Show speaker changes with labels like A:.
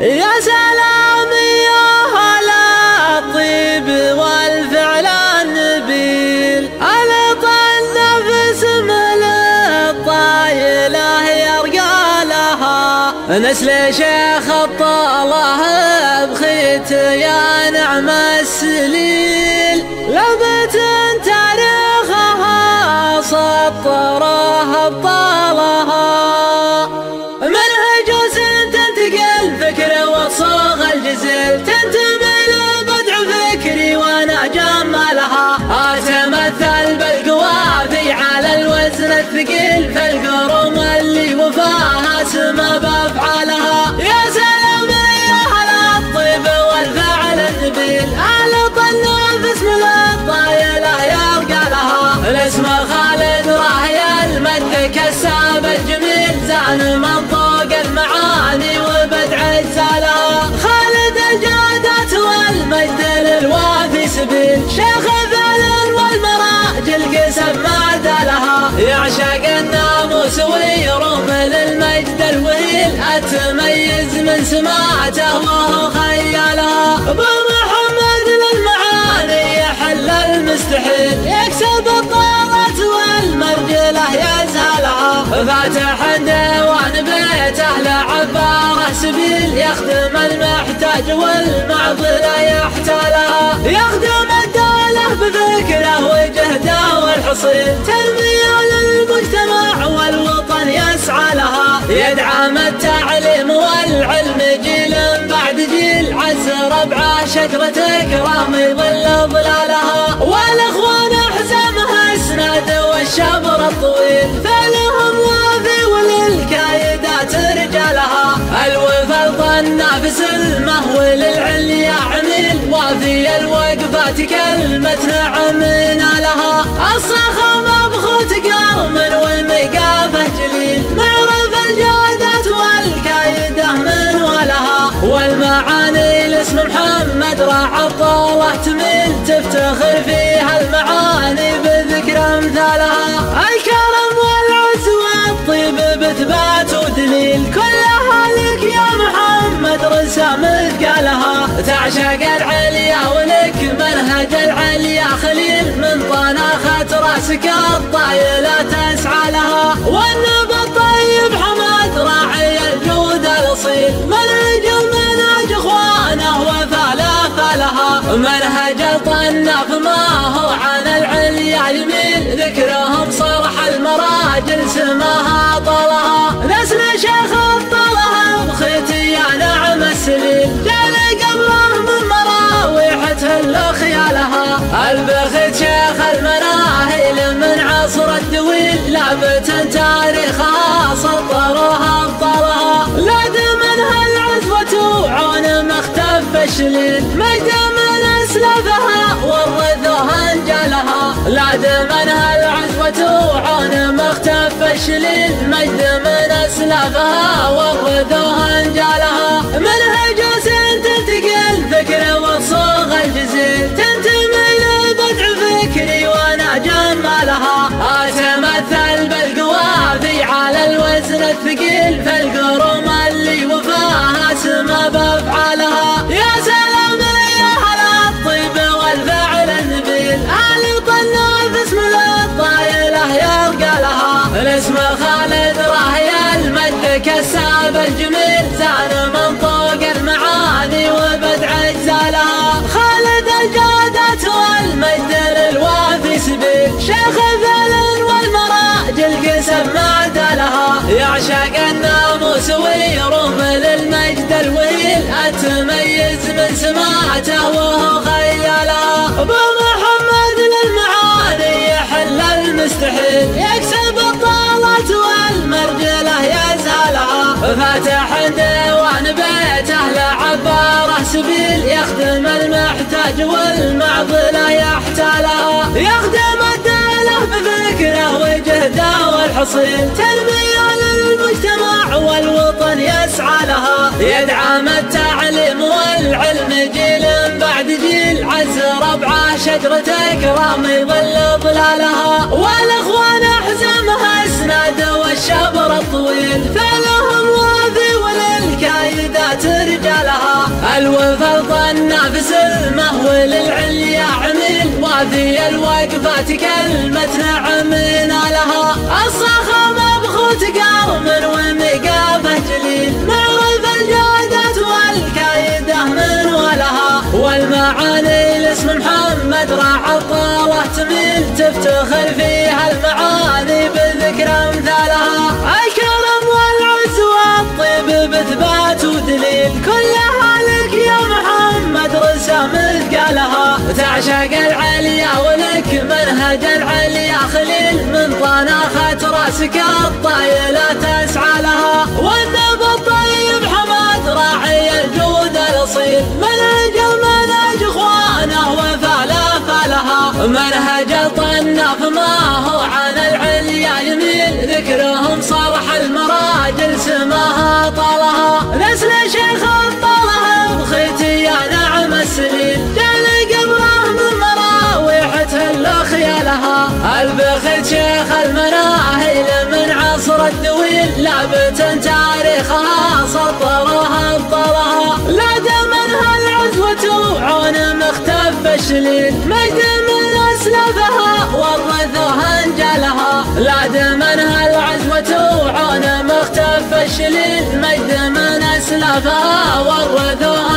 A: يا سلام يا هلا الطيب والفعل النبيل، ألط النفس من الطايلة يرقى لها، نسل شيخ الطاله بخيت يا نعم السليل، لبت تاريخها سطره ابطالها، منهج تنتقل فكر وصاغ الجزل، تنتمي لبدع فكري وانا جمالها، اتمثل بالقوافي على الوزن الثقيل، فالقرم اللي وفاها سما بافعالها، يا سلام يا هلا الطيب والفعل النبيل، ألط النفس من الطايله يرقى لها، الاسم خالد راهي المد كساب الجميل، زان منطوق المعاني وبدع اجزالها، خالد الجادات والمجد للوافي سبيل، شيخ فعل والمراجل قسم ما عدلها، يعشق الناموس ويروم للمجد الوهيل، اتميز من سماعته وهو خيالها، ابو محمد للمعاني يحل المستحيل، يكسب الطاغة والمرجله يزهلها، فاتح ديوان بيته لعباره سبيل، يخدم المحتاج والمعضله يحتالها، يخدم الدوله بفكره وجهده والحصيل، تنميه للمجتمع والوطن يسعى لها، يدعم التعليم والعلم جيل بعد جيل، عز ربعه شجره اكرام يظل ظلالها، والاخوان احزامها اسناد والشبر الطويل، فلهم وافي وللكايدات رجالها، الوفا النافس المهو للعليا عميل، وافي الوقفات كلمة نعم نالها، الصخا مبخوت قرم والمقافه جليل، معرف الجادات والكايده من ولها، والمعاني لاسم محمد راح الطاله تميل، تفتخر فيها المعاني بذكر امثالها، الكرم والعز والطيب بثبات ودليل، كلها لك يا محمد رسام ثقالها، تعشق العليا ولك منهج العليا خليل، من طناخة راسك الطايلة تسعى لها، والنبى الطيب حمد راعي الجود الاصيل، منهج اخوانه وفالافه لها، منهج الطناف ما هو عن العليا يميل، ذكرهم صرح المراجل سماها طلها، نسل شيخ الطلها بخيتي يا نعم السليل، جال قبله من مراويحته خيالها، البخيت شيخ المناهيل من عصر الدويل، لابت تاريخها سطروها ابطالها، لاد منها العزوة وعون مختف الشليل، مجد من اسلافها ورثوها انجالها، لاد منها العزوة وعون مختف الشليل، مجد من اسلافها ورثوها انجالها، منهج تنتقل فكر وصوغ الجزيل، تنتمي لبدع فكري وانا جمالها، اتمثل بالقوافي على الوزن الثقيل، فالقرم اللي وفاها سما بافعالها، يا سلام يا هلا الطيب والفعل النبيل، ألط النفس من الطايله يرقى لها، الاسم خالد راهي المد كساب الجميل، زان منطوق المعاني وبدع اجزالها، خالد الجادات والمجد للوافي سبيل، شيخ فعل والمراجل قسم ما عدلها، يعشق الناموس ويروم للمجد الوهيل، اتميز من سماعته وهو خيالها، ابو محمد للمعاني يحل المستحيل، يكسب الطاغة والمرجله يزهلها، فاتح ديوان بيته لعباره سبيل، يخدم المحتاج والمعضله يحتالها، يخدم الدوله بفكره وجهده والحصيل، تنميه للمجتمع والوطن يسعى لها، يدعم التعليم والعلم جيل بعد جيل، عز ربعه شجره اكرام يظل ظلالها، والاخوان احزامها اسناد والشبر الطويل، فلهم وافي وللكايدات رجال. الوفا النافس المهول العليا عمل وذي الوقفات كلمة نعم نالها الصخامة بخوت قرم ومقافه جليل معرف الجودة والكايدة من ولها والمعاني لاسم محمد راح الطاوة تميل تفتخر فيها المعاني بذكر امثالها الكرم والعز والطيب بثبات ودليل كلها لك يا محمد رسم مثقالها تعشق العليا ولك منهج العليا خليل من طناخة راسك الطايلة تسعى لها والنبى الطيب حماد راعي الجود الاصيل منهج المنهج اخوانه وفلها منهج الطناف ما هو عن العليا يميل ذكرهم صرح المراجل سماها طالها نسل شيخ الطلها بخيتي يا نعم السليل جل قبره من مراويحته الاخيالها البخيت شيخ المناهيل من عصر الدويل لابت تاريخها سطرها ابطلها لا دمنها العزوة عون مختف الشليل مجد من اسلافها ورثوها انجلها لا دمنها العزوة عون مختف الشليل مجد من اسلافها ورثوها